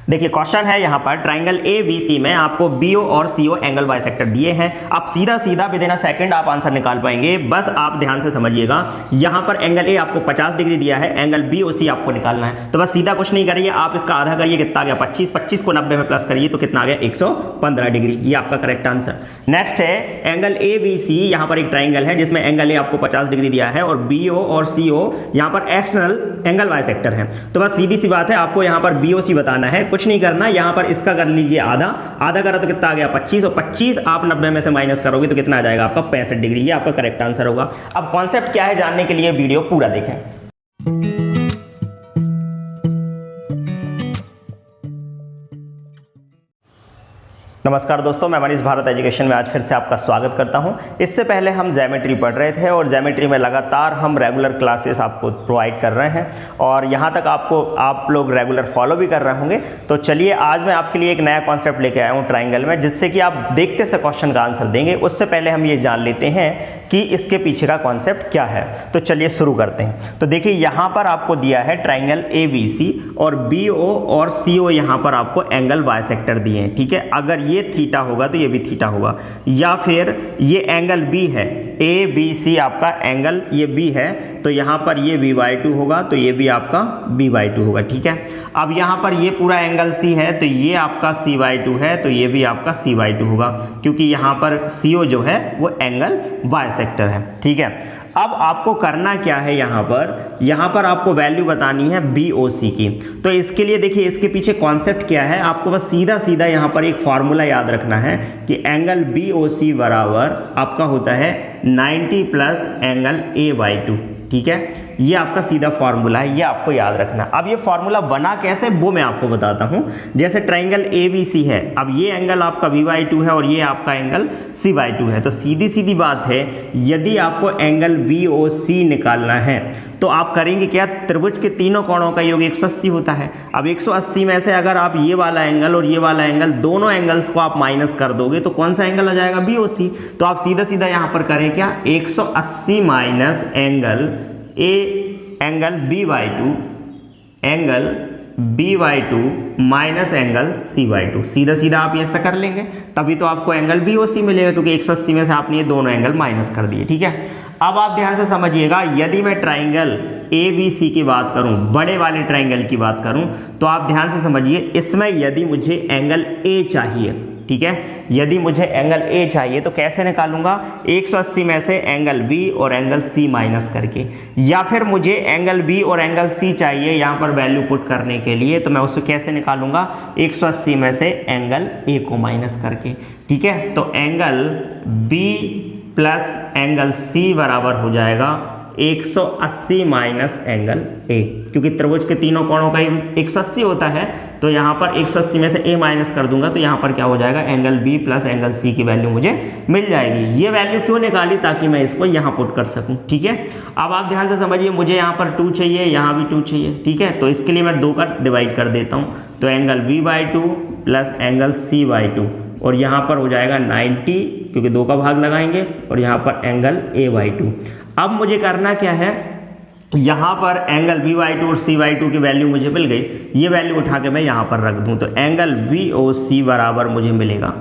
देखिए क्वेश्चन है यहाँ पर ट्राइंगल ABC में आपको BO और CO एंगल बाइसेक्टर दिए हैं। आप सीधा सीधा विद इन अ सेकंड आप आंसर निकाल पाएंगे। बस आप ध्यान से समझिएगा, यहाँ पर एंगल A आपको 50 डिग्री दिया है, एंगल BOC आपको निकालना है। तो बस सीधा कुछ नहीं करिए, आप इसका आधा करिए, कितना आ गया 25, 25 को 90 में प्लस करिए तो कितना आ गया 115 डिग्री। ये आपका करेक्ट आंसर। नेक्स्ट है एंगल ABC, यहाँ पर एक ट्राइंगल है जिसमें एंगल A आपको 50 डिग्री दिया है और BO और CO यहाँ पर एक्सटर्नल एंगल बाइसेक्टर है। तो बस सीधी सी बात है, आपको यहाँ पर BOC बताना है, कुछ नहीं करना। यहाँ पर इसका कर लीजिए आधा, आधा करा तो कितना आ गया 25, और 25 आप 90 में से माइनस करोगे तो कितना आ जाएगा आपका 65 डिग्री। ये आपका करेक्ट आंसर होगा। अब कॉन्सेप्ट क्या है जानने के लिए वीडियो पूरा देखें। नमस्कार दोस्तों, मैं मनीष भारत एजुकेशन में आज फिर से आपका स्वागत करता हूं। इससे पहले हम ज्योमेट्री पढ़ रहे थे और ज्योमेट्री में लगातार हम रेगुलर क्लासेस आपको प्रोवाइड कर रहे हैं और यहां तक आप लोग रेगुलर फॉलो भी कर रहे होंगे। तो चलिए आज मैं आपके लिए एक नया कॉन्सेप्ट लेके आया हूं ट्राइंगल में, जिससे कि आप देखते से क्वेश्चन का आंसर देंगे। उससे पहले हम ये जान लेते हैं कि इसके पीछे का कॉन्सेप्ट क्या है। तो चलिए शुरू करते हैं। तो देखिए यहाँ पर आपको दिया है ट्राइंगल ABC और BO और CO यहाँ पर आपको एंगल बाइसेक्टर दिए हैं। ठीक है, अगर ये थीटा होगा तो ये भी थीटा होगा, या फिर ये एंगल B है, ABC आपका एंगल ये B है, तो यहाँ पर ये B/2 होगा, तो ये भी आपका B/2 होगा। ठीक है, अब यहाँ पर ये पूरा एंगल C है, तो ये आपका C/2 है, तो ये भी आपका C/2 होगा, क्योंकि यहाँ पर CO जो है वो एंगल बाइसेक्टर है। ठीक है, अब आपको करना क्या है, यहाँ पर आपको वैल्यू बतानी है BOC की। तो इसके लिए देखिए इसके पीछे कॉन्सेप्ट क्या है, आपको बस सीधा सीधा यहाँ पर एक फॉर्मूला याद रखना है कि एंगल BOC बराबर आपका होता है 90 प्लस एंगल A/2। ठीक है, ये आपका सीधा फॉर्मूला है, ये आपको याद रखना। अब ये फॉर्मूला बना कैसे वो मैं आपको बताता हूँ। जैसे ट्राइंगल ABC है, अब ये एंगल आपका B/2 है और ये आपका एंगल C/2 है, तो सीधी सीधी बात है, यदि आपको एंगल BOC निकालना है तो आप करेंगे क्या, त्रिभुज के तीनों कोणों का योग 180 होता है। अब 180 में से अगर आप ये वाला एंगल और ये वाला एंगल दोनों एंगल्स को आप माइनस कर दोगे तो कौन सा एंगल आ जाएगा, BOC। तो आप सीधा सीधा यहाँ पर करें क्या, 180 minus angle B/2 minus angle C/2, सीधा सीधा आप ये ऐसा कर लेंगे, तभी तो आपको एंगल BOC मिलेगा, क्योंकि 180 में से आपने ये दोनों एंगल माइनस कर दिए। ठीक है, अब आप ध्यान से समझिएगा, यदि मैं ट्राइंगल ABC की बात करूं, बड़े वाले ट्राइंगल की बात करूं, तो आप ध्यान से समझिए, इसमें यदि मुझे एंगल A चाहिए, ठीक है, यदि मुझे एंगल A चाहिए तो कैसे निकालूंगा, 180 में से एंगल B और एंगल C माइनस करके, या फिर मुझे एंगल B और एंगल C चाहिए यहाँ पर वैल्यू पुट करने के लिए, तो मैं उसे कैसे निकालूंगा, 180 में से एंगल A को माइनस करके। ठीक है, तो angle B plus angle C बराबर हो जाएगा 180 माइनस एंगल A, क्योंकि त्रिभुज के तीनों कोणों का 180 होता है, तो यहाँ पर 180 में से A माइनस कर दूंगा तो यहाँ पर क्या हो जाएगा, angle B plus angle C की वैल्यू मुझे मिल जाएगी। ये वैल्यू क्यों निकाली, ताकि मैं इसको यहाँ पुट कर सकूँ। ठीक है, अब आप ध्यान से समझिए, मुझे यहाँ पर 2 चाहिए, यहाँ भी 2 चाहिए। ठीक है, तो इसके लिए मैं 2 का डिवाइड कर देता हूँ, तो angle B/2 plus angle C/2, और यहाँ पर हो जाएगा 90, क्योंकि 2 का भाग लगाएंगे, और यहाँ पर एंगल A/2। अब मुझे करना क्या है, यहाँ पर एंगल B/2 और C/2 की वैल्यू मुझे मिल गई, ये वैल्यू उठा के मैं यहाँ पर रख दूँ, तो एंगल BOC बराबर मुझे मिलेगा,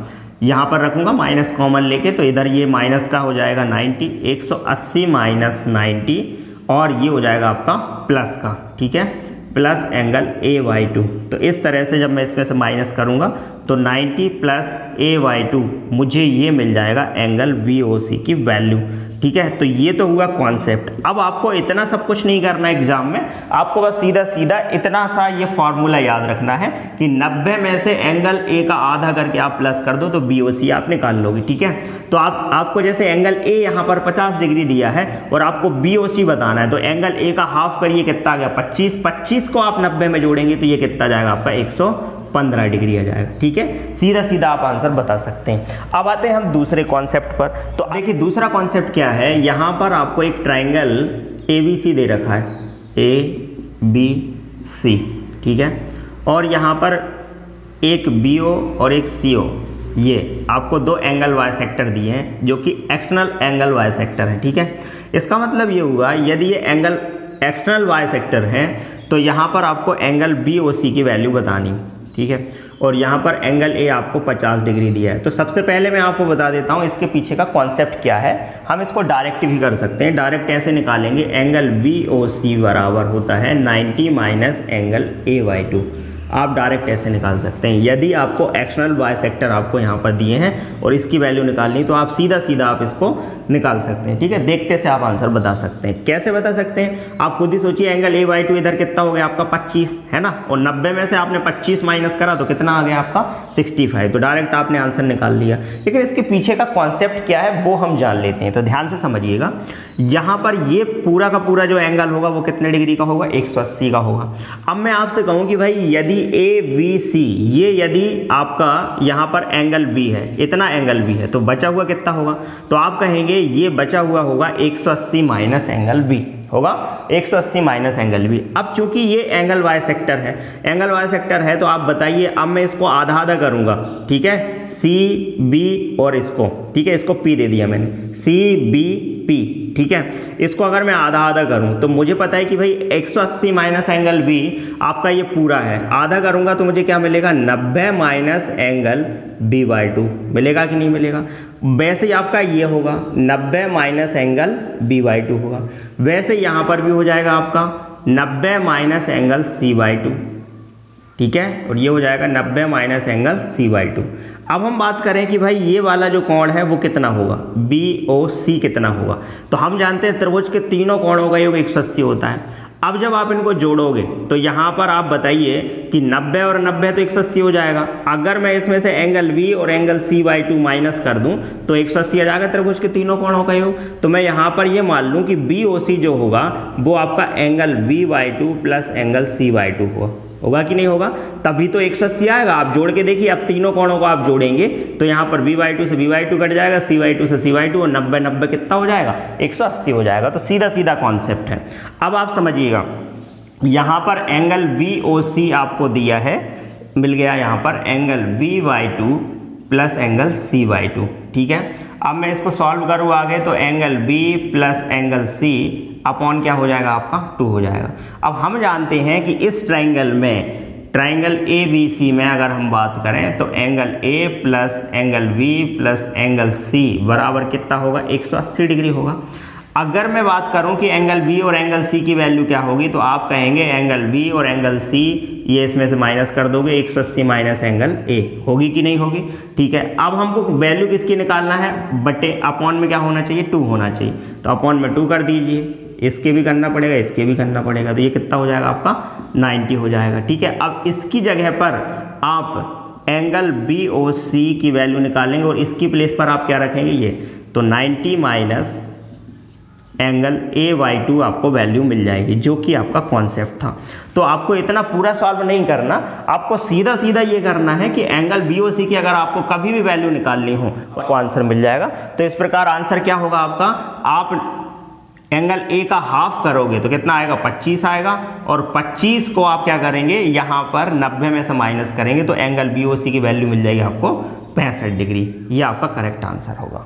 यहाँ पर रखूँगा माइनस कॉमन लेके, तो इधर ये माइनस का हो जाएगा 90, 180 माइनस 90, और ये हो जाएगा आपका प्लस का। ठीक है, प्लस एंगल A/2। तो इस तरह से जब मैं इसमें से माइनस करूंगा तो 90 प्लस A/2 मुझे ये मिल जाएगा एंगल BOC की वैल्यू। ठीक है, तो ये तो हुआ कॉन्सेप्ट। अब आपको इतना सब कुछ नहीं करना एग्जाम में, आपको बस सीधा सीधा इतना सा ये फॉर्मूला याद रखना है कि 90 में से एंगल A का आधा करके आप प्लस कर दो तो BOC आप निकाल लोगे। ठीक है, तो आपको जैसे एंगल A यहाँ पर 50 डिग्री दिया है और आपको BOC बताना है, तो एंगल A का हाफ करिए, कितना आ गया 25, 25 को आप 90 में जोड़ेंगे तो ये कितना जाएगा आपका 115 डिग्री आ जाएगा। ठीक है, सीधा सीधा आप आंसर बता सकते हैं। अब आते हैं हम दूसरे कॉन्सेप्ट पर। तो देखिए दूसरा कॉन्सेप्ट क्या है, यहाँ पर आपको एक ट्राइंगल ABC दे रखा है, ABC। ठीक है, और यहाँ पर एक BO और एक CO, ये आपको 2 एंगल बाइसेक्टर दिए हैं जो कि एक्सटर्नल एंगल बाइसेक्टर है। ठीक है, इसका मतलब ये हुआ, यदि ये एंगल एक्सटर्नल बाइसेक्टर है तो यहाँ पर आपको एंगल BOC की वैल्यू बतानी। ठीक है। और यहाँ पर एंगल ए आपको 50 डिग्री दिया है। तो सबसे पहले मैं आपको बता देता हूँ इसके पीछे का कॉन्सेप्ट क्या है। हम इसको डायरेक्ट भी कर सकते हैं। डायरेक्ट ऐसे निकालेंगे, एंगल BOC बराबर होता है 90 माइनस एंगल A/2। आप डायरेक्ट ऐसे निकाल सकते हैं। यदि आपको एक्सटर्नल बाइसेक्टर आपको यहाँ पर दिए हैं और इसकी वैल्यू निकालनी, तो आप सीधा सीधा आप इसको निकाल सकते हैं, ठीक है। देखते से आप आंसर बता सकते हैं। कैसे बता सकते हैं, आप खुद ही सोचिए, एंगल A/2 इधर कितना हो गया आपका 25 है ना, और 90 में से आपने 25 माइनस करा तो कितना आ गया आपका 65। तो डायरेक्ट आपने आंसर निकाल लिया। लेकिन इसके पीछे का कॉन्सेप्ट क्या है वो हम जान लेते हैं। तो ध्यान से समझिएगा, यहाँ पर ये पूरा का पूरा जो एंगल होगा वो कितने डिग्री का होगा, 180 का होगा। अब मैं आपसे कहूँ कि भाई यदि ABC ये यदि आपका यहाँ पर एंगल B है, इतना एंगल B है, तो बचा हुआ कितना होगा, तो आप कहेंगे ये बचा हुआ होगा 180 माइनस एंगल B होगा, 180 माइनस एंगल B। अब चूंकि ये एंगल बाइसेक्टर है, एंगल बाइसेक्टर है, तो आप बताइए, अब मैं इसको आधा आधा करूंगा, ठीक है, CB और इसको, ठीक है, इसको P दे दिया मैंने, CBP, ठीक है। इसको अगर मैं आधा आधा करूं तो मुझे पता है कि भाई 180 माइनस एंगल B आपका ये पूरा है, आधा करूंगा तो मुझे क्या मिलेगा, 90 माइनस एंगल B/2 मिलेगा कि नहीं मिलेगा। वैसे ही आपका ये होगा 90 माइनस एंगल B/2 होगा। वैसे यहाँ पर भी हो जाएगा आपका 90 माइनस एंगल C/2, ठीक है, और ये हो जाएगा 90 माइनस एंगल C/2। अब हम बात करें कि भाई ये वाला जो कोण है वो कितना होगा, BOC कितना होगा। तो हम जानते हैं त्रिभुज के तीनों कोणों का योग 180 होता है। अब जब आप इनको जोड़ोगे तो यहाँ पर आप बताइए कि 90 और 90 तो 180 हो जाएगा। अगर मैं इसमें से एंगल B और एंगल C/2 माइनस कर दूं तो 180 आ जाएगा त्रिभुज के तीनों कोणों का योग। तो मैं यहाँ पर ये मान लूँ कि BOC जो होगा वो आपका angle B/2 plus angle C/2 होगा कि नहीं होगा, तभी तो 180 आएगा। आप जोड़ के देखिए, अब तीनों कोणों को आप जोड़ेंगे तो यहाँ पर B/2 से B/2 कट जाएगा, C/2 से C/2, और 90 90 कितना हो जाएगा, 180 हो जाएगा। तो सीधा सीधा कॉन्सेप्ट है। अब आप समझिएगा, यहाँ पर एंगल BOC आपको दिया है, मिल गया यहाँ पर angle B/2 plus angle C/2, ठीक है। अब मैं इसको सॉल्व करूँ आगे, तो angle B plus angle C upon क्या हो जाएगा आपका 2 हो जाएगा। अब हम जानते हैं कि इस ट्राइंगल में, ट्राइंगल ABC में अगर हम बात करें तो angle A plus angle B plus angle C बराबर कितना होगा, 180 डिग्री होगा। अगर मैं बात करूं कि एंगल B और एंगल C की वैल्यू क्या होगी, तो आप कहेंगे एंगल B और एंगल C ये इसमें से माइनस कर दोगे, 180 माइनस एंगल A होगी कि नहीं होगी, ठीक है। अब हमको वैल्यू किसकी निकालना है, बटे अपॉन में क्या होना चाहिए, 2 होना चाहिए। तो अपॉन में 2 कर दीजिए, इसके भी करना पड़ेगा, इसके भी करना पड़ेगा, तो ये कितना हो जाएगा आपका 90 हो जाएगा, ठीक है। अब इसकी जगह पर आप एंगल BOC की वैल्यू निकालेंगे और इसकी प्लेस पर आप क्या रखेंगे, ये, तो 90 माइनस एंगल A/2 आपको वैल्यू मिल जाएगी, जो कि आपका कॉन्सेप्ट था। तो आपको इतना पूरा सॉल्व नहीं करना, आपको सीधा सीधा ये करना है कि एंगल BOC की अगर आपको कभी भी वैल्यू निकालनी हो तो आपको आंसर मिल जाएगा। तो इस प्रकार आंसर क्या होगा आपका, आप एंगल A का हाफ करोगे तो कितना आएगा, 25 आएगा, और 25 को आप क्या करेंगे, यहाँ पर 90 में से माइनस करेंगे तो एंगल BOC की वैल्यू मिल जाएगी आपको 65 डिग्री। ये आपका करेक्ट आंसर होगा।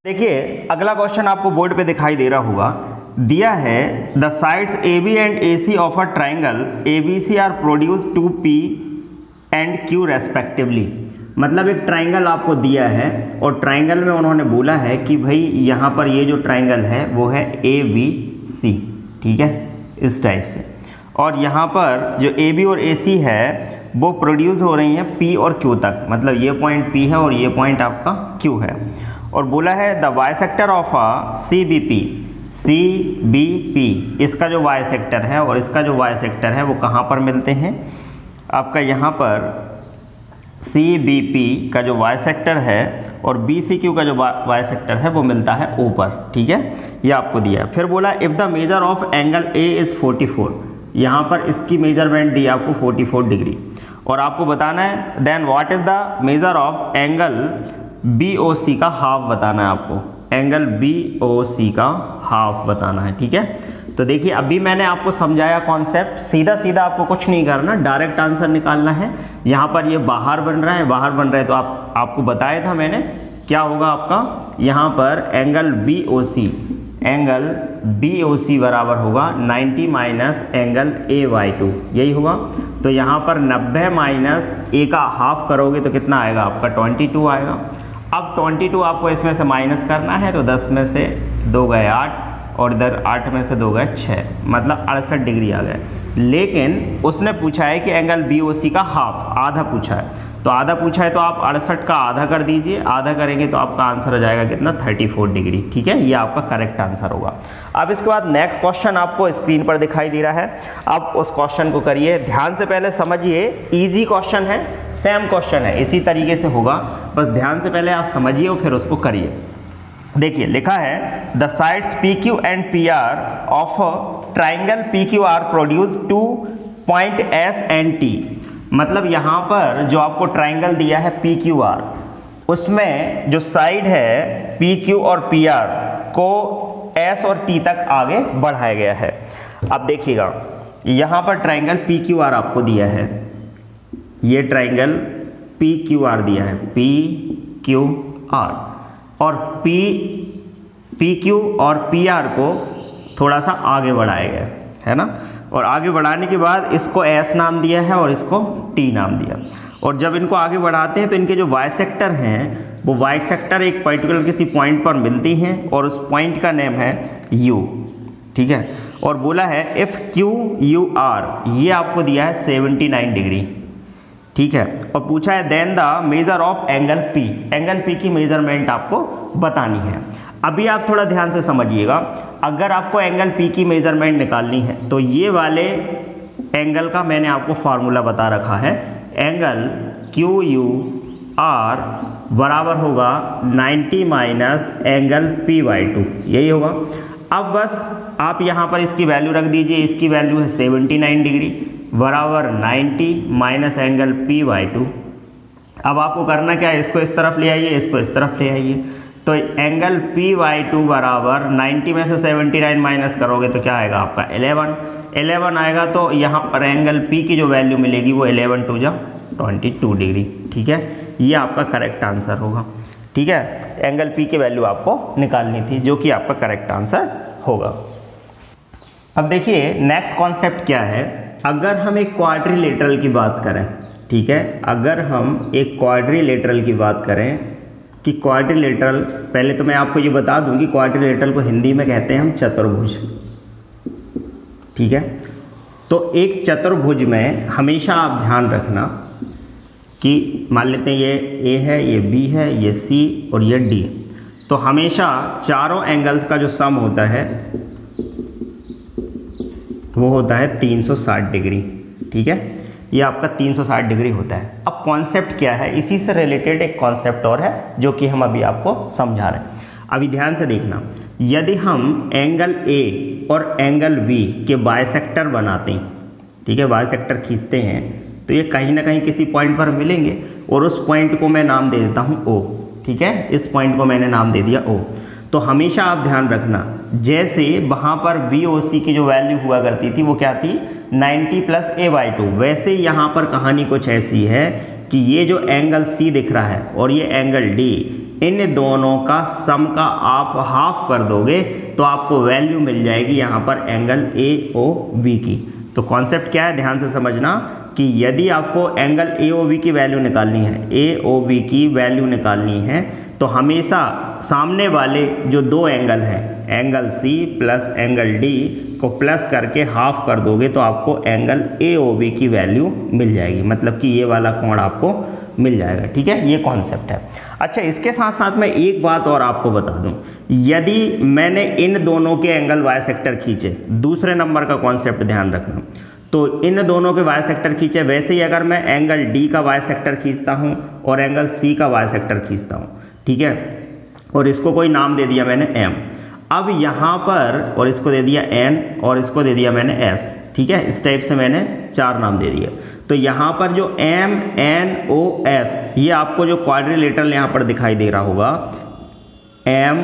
देखिए अगला क्वेश्चन आपको बोर्ड पे दिखाई दे रहा होगा, दिया है the sides AB and AC of a triangle ABC are produce 2P and Q respectively. मतलब एक ट्राइंगल आपको दिया है और ट्राइंगल में उन्होंने बोला है कि भाई यहाँ पर ये जो ट्राइंगल है वो है ABC, ठीक है, इस टाइप से, और यहाँ पर जो AB और AC है वो प्रोड्यूस हो रही हैं P और Q तक, मतलब ये पॉइंट P है और ये पॉइंट आपका Q है। और बोला है the bisector of a CBP, इसका जो बाइसेक्टर है और इसका जो बाइसेक्टर है वो कहाँ पर मिलते हैं, आपका यहाँ पर CBP का जो बाइसेक्टर है और BCQ का जो बाइसेक्टर है वो मिलता है ऊपर, ठीक है, ये आपको दिया है। फिर बोला if the measure of angle A is 44, यहाँ पर इसकी मेजरमेंट दी आपको 44 डिग्री, और आपको बताना है then what is the measure of angle BOC का हाफ बताना है आपको, एंगल BOC का हाफ बताना है, ठीक है। तो देखिए अभी मैंने आपको समझाया कॉन्सेप्ट, सीधा सीधा आपको कुछ नहीं करना, डायरेक्ट आंसर निकालना है। यहाँ पर ये बाहर बन रहा है, बाहर बन रहा है, तो आपको बताया था मैंने क्या होगा आपका, यहाँ पर एंगल BOC एंगल BOC बराबर होगा 90 माइनस एंगल AY2, यही होगा। तो यहाँ पर 90 माइनस A का हाफ करोगे तो कितना आएगा आपका 22 आएगा। अब 22 आपको इसमें से माइनस करना है, तो 10 में से 2 गए 8 और इधर 8 में से 2 गए 6, मतलब 68 डिग्री आ गए। लेकिन उसने पूछा है कि एंगल BOC का हाफ, आधा पूछा है, तो आधा पूछा है तो आप 68 का आधा कर दीजिए, आधा करेंगे तो आपका आंसर हो जाएगा कितना 34 डिग्री। ठीक है, ये आपका करेक्ट आंसर होगा। अब इसके बाद नेक्स्ट क्वेश्चन आपको स्क्रीन पर दिखाई दे रहा है, आप उस क्वेश्चन को करिए ध्यान से, पहले समझिए, इजी क्वेश्चन है, सेम क्वेश्चन है, इसी तरीके से होगा, बस ध्यान से पहले आप समझिए और फिर उसको करिए। देखिए लिखा है the sides PQ and PR of triangle PQR produce 2 point S and T। मतलब यहाँ पर जो आपको ट्राइंगल दिया है PQR, उसमें जो साइड है PQ और PR को S और T तक आगे बढ़ाया गया है। अब देखिएगा यहाँ पर ट्राइंगल PQR आपको दिया है, ये ट्राइंगल PQR दिया है, PQR, और PQ और PR को थोड़ा सा आगे बढ़ाया गया है ना, और आगे बढ़ाने के बाद इसको S नाम दिया है और इसको T नाम दिया। और जब इनको आगे बढ़ाते हैं तो इनके जो बाइसेक्टर हैं वो बाइसेक्टर एक पर्टिकुलर किसी पॉइंट पर मिलती हैं और उस पॉइंट का नेम है U। ठीक है, और बोला है इफ़ QUR, ये आपको दिया है 79 डिग्री। ठीक है, और पूछा है then the measure of angle P, angle P की मेजरमेंट आपको बतानी है। अभी आप थोड़ा ध्यान से समझिएगा, अगर आपको एंगल P की मेजरमेंट निकालनी है तो ये वाले एंगल का मैंने आपको फार्मूला बता रखा है, एंगल QUR बराबर होगा 90 माइनस एंगल P/2, यही होगा। अब बस आप यहाँ पर इसकी वैल्यू रख दीजिए, इसकी वैल्यू है 79 डिग्री बराबर 90 माइनस एंगल P/2। अब आपको करना क्या है, इसको इस तरफ ले आइए, इसको इस तरफ ले आइए, तो एंगल P/2 बराबर 90 में से 79 माइनस करोगे तो क्या आएगा आपका 11 आएगा। तो यहाँ पर एंगल P की जो वैल्यू मिलेगी वो 11 2 जा 22 डिग्री। ठीक है, ये आपका करेक्ट आंसर होगा। ठीक है, एंगल P की वैल्यू आपको निकालनी थी, जो कि आपका करेक्ट आंसर होगा। अब देखिए नेक्स्ट कॉन्सेप्ट क्या है, अगर हम एक क्वाड्रिलेटरल की बात करें, ठीक है, अगर हम एक क्वाड्रिलेटरल की बात करें कि क्वाड्रिलेटरल, पहले तो मैं आपको ये बता दूं कि क्वाड्रिलेटरल को हिंदी में कहते हैं हम चतुर्भुज। ठीक है, तो एक चतुर्भुज में हमेशा आप ध्यान रखना कि मान लेते हैं ये A है, ये B है, ये C और ये D, तो हमेशा चारों एंगल्स का जो सम होता है वो होता है 360 डिग्री। ठीक है, ये आपका 360 डिग्री होता है। अब कॉन्सेप्ट क्या है, इसी से रिलेटेड एक कॉन्सेप्ट और है जो कि हम अभी आपको समझा रहे हैं। अभी ध्यान से देखना, यदि हम एंगल A और एंगल B के बाइसेक्टर बनाते हैं, ठीक है, बाइसेक्टर खींचते हैं, तो ये कहीं ना कहीं किसी पॉइंट पर मिलेंगे और उस पॉइंट को मैं नाम दे देता हूँ O। ठीक है, इस पॉइंट को मैंने नाम दे दिया O। तो हमेशा आप ध्यान रखना, जैसे वहाँ पर BOC की जो वैल्यू हुआ करती थी वो क्या थी 90 प्लस A/2, वैसे यहाँ पर कहानी कुछ ऐसी है कि ये जो एंगल C दिख रहा है और ये एंगल D, इन दोनों का सम का आप हाफ कर दोगे तो आपको वैल्यू मिल जाएगी यहाँ पर एंगल AOB की। तो कॉन्सेप्ट क्या है, ध्यान से समझना कि यदि आपको एंगल AOB की वैल्यू निकालनी है, AOB की वैल्यू निकालनी है, तो हमेशा सामने वाले जो दो एंगल हैं, angle C plus angle D को प्लस करके हाफ कर दोगे तो आपको एंगल AOB की वैल्यू मिल जाएगी, मतलब कि ये वाला कोण आपको मिल जाएगा। ठीक है, ये कॉन्सेप्ट है। अच्छा, इसके साथ साथ मैं एक बात और आपको बता दूं, यदि मैंने इन दोनों के एंगल बाइसेक्टर खींचे, दूसरे नंबर का कॉन्सेप्ट ध्यान रखना, तो इन दोनों के बाइसेक्टर खींचे, वैसे ही अगर मैं एंगल D का बाइसेक्टर खींचता हूं और एंगल C का बाइसेक्टर खींचता हूं, ठीक है, और इसको कोई नाम दे दिया मैंने M, अब यहाँ पर, और इसको दे दिया N और इसको दे दिया मैंने S। ठीक है, इस टाइप से मैंने 4 नाम दे दिए। तो यहाँ पर जो M N O S, ये आपको जो क्वाड्रिलेटरल यहाँ पर दिखाई दे रहा होगा M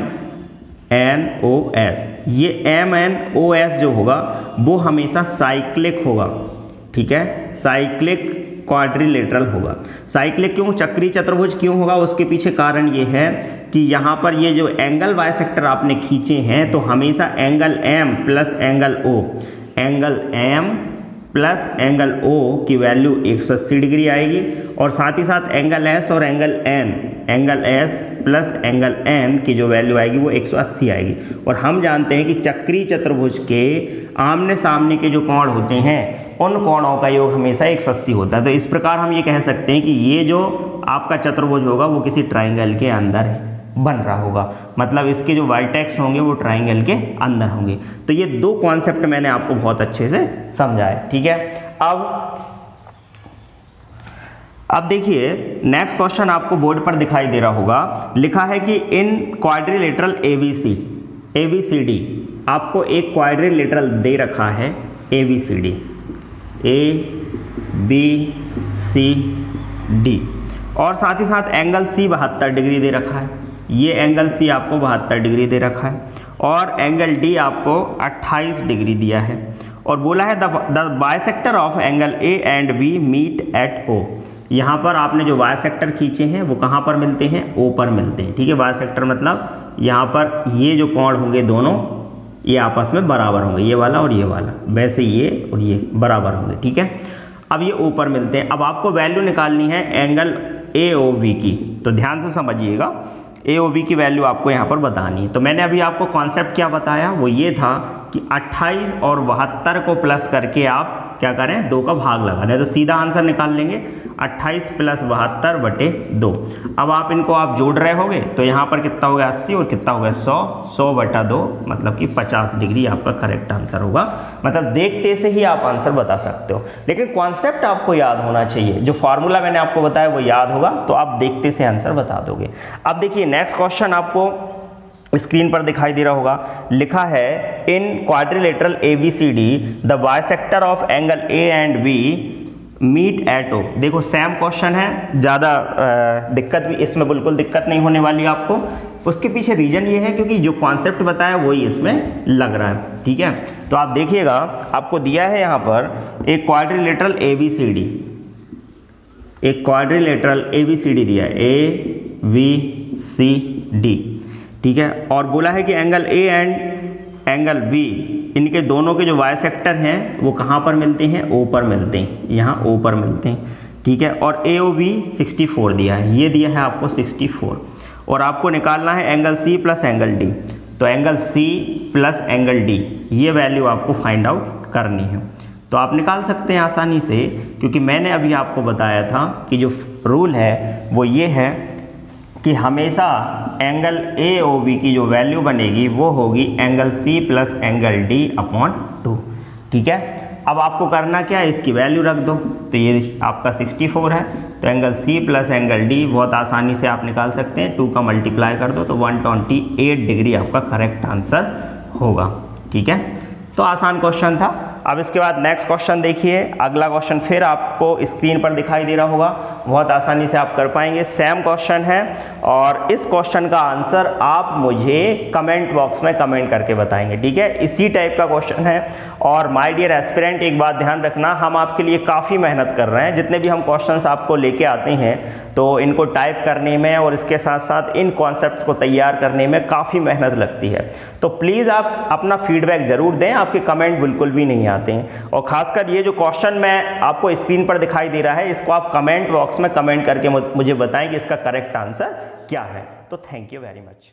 N O S, ये M N O S जो होगा वो हमेशा साइक्लिक होगा। ठीक है, साइक्लिक क्वाड्रिलेटरल होगा। साइक्लिक क्यों, चक्री चतुर्भुज क्यों होगा, उसके पीछे कारण ये है कि यहाँ पर ये जो एंगल बाइसेक्टर आपने खींचे हैं तो हमेशा angle M plus angle O, angle M plus angle O की वैल्यू 180 डिग्री आएगी, और साथ ही साथ एंगल S और angle N, angle S plus angle N की जो वैल्यू आएगी वो 180 आएगी। और हम जानते हैं कि चक्री चतुर्भुज के आमने सामने के जो कोण होते हैं उन कोणों का योग हमेशा 180 होता है। तो इस प्रकार हम ये कह सकते हैं कि ये जो आपका चतुर्भुज होगा वो किसी ट्राइंगल के अंदर बन रहा होगा, मतलब इसके जो वर्टेक्स होंगे वो ट्राइंगल के अंदर होंगे। तो ये दो कॉन्सेप्ट मैंने आपको बहुत अच्छे से समझाया, ठीक है। अब देखिए नेक्स्ट क्वेश्चन आपको बोर्ड पर दिखाई दे रहा होगा, लिखा है कि इन क्वाड्रिलेटरल ABCD, आपको एक क्वाड्रिलेटरल दे रखा है ABCD, ABCD, और साथ ही साथ एंगल C 72 डिग्री दे रखा है। ये एंगल C आपको 72 डिग्री दे रखा है, और एंगल D आपको 28 डिग्री दिया है, और बोला है the bisector of angle A and B meet at O। यहाँ पर आपने जो बाइसेक्टर खींचे हैं वो कहाँ पर मिलते हैं, O पर मिलते हैं, ठीक है। बाइसेक्टर मतलब यहाँ पर ये जो कोण होंगे दोनों ये आपस में बराबर होंगे, ये वाला और ये वाला, वैसे ये और ये बराबर होंगे, ठीक है। अब ये O पर मिलते हैं। अब आपको वैल्यू निकालनी है एंगल AOB की, तो ध्यान से समझिएगा। AOB की वैल्यू आपको यहाँ पर बतानी है। तो मैंने अभी आपको कॉन्सेप्ट क्या बताया, वो ये था कि 28 और 72 को प्लस करके आप क्या करें, 2 का भाग लगा दें, तो सीधा आंसर निकाल लेंगे 28 प्लस 72 बटे 2। अब आप इनको आप जोड़ रहे होगे तो यहाँ पर कितना हो गया 80 और कितना हो गया 100 बटा 2, मतलब कि 50 डिग्री आपका करेक्ट आंसर होगा। मतलब देखते से ही आप आंसर बता सकते हो, लेकिन कॉन्सेप्ट आपको याद होना चाहिए। जो फार्मूला मैंने आपको बताया वो याद होगा तो आप देखते से आंसर बता दोगे। अब देखिए नेक्स्ट क्वेश्चन आपको स्क्रीन पर दिखाई दे रहा होगा, लिखा है in quadrilateral ABCD the bisector of angle A and B meet at O। देखो सेम क्वेश्चन है, ज़्यादा दिक्कत भी इसमें बिल्कुल दिक्कत नहीं होने वाली आपको। उसके पीछे रीजन ये है क्योंकि जो कॉन्सेप्ट बताया वही इसमें लग रहा है, ठीक है। तो आप देखिएगा आपको दिया है यहाँ पर एक क्वाड्रिलेटरल ABCD, एक क्वाड्रिलेटरल ABCD दिया है ABCD, ठीक है। और बोला है कि angle A and angle B इनके दोनों के जो बाइसेक्टर हैं वो कहाँ पर मिलते हैं, O पर मिलते हैं, यहाँ O पर मिलते हैं, ठीक है। और AOB 64 दिया है, ये दिया है आपको 64, और आपको निकालना है angle C plus angle D। तो angle C plus angle D ये वैल्यू आपको फाइंड आउट करनी है। तो आप निकाल सकते हैं आसानी से, क्योंकि मैंने अभी आपको बताया था कि जो रूल है वो ये है कि हमेशा एंगल AOB की जो वैल्यू बनेगी वो होगी angle C plus angle D upon 2, ठीक है। अब आपको करना क्या है, इसकी वैल्यू रख दो, तो ये आपका 64 है, तो angle C plus angle D बहुत आसानी से आप निकाल सकते हैं। 2 का मल्टीप्लाई कर दो तो 128 डिग्री आपका करेक्ट आंसर होगा, ठीक है। तो आसान क्वेश्चन था। अब इसके बाद नेक्स्ट क्वेश्चन देखिए, अगला क्वेश्चन फिर आपको स्क्रीन पर दिखाई दे रहा होगा, बहुत आसानी से आप कर पाएंगे। सेम क्वेश्चन है और इस क्वेश्चन का आंसर आप मुझे कमेंट बॉक्स में कमेंट करके बताएंगे, ठीक है। इसी टाइप का क्वेश्चन है। और माय डियर एस्पिरेंट, एक बात ध्यान रखना, हम आपके लिए काफ़ी मेहनत कर रहे हैं। जितने भी हम क्वेश्चंस आपको लेके आते हैं तो इनको टाइप करने में और इसके साथ साथ इन कॉन्सेप्ट्स को तैयार करने में काफ़ी मेहनत लगती है। तो प्लीज़ आप अपना फीडबैक ज़रूर दें, आपके कमेंट बिल्कुल भी नहीं आते हैं। और खासकर ये जो क्वेश्चन मैं आपको स्क्रीन पर दिखाई दे रहा है, इसको आप कमेंट बॉक्स में कमेंट करके मुझे बताएं कि इसका करेक्ट आंसर क्या है। तो थैंक यू वेरी मच।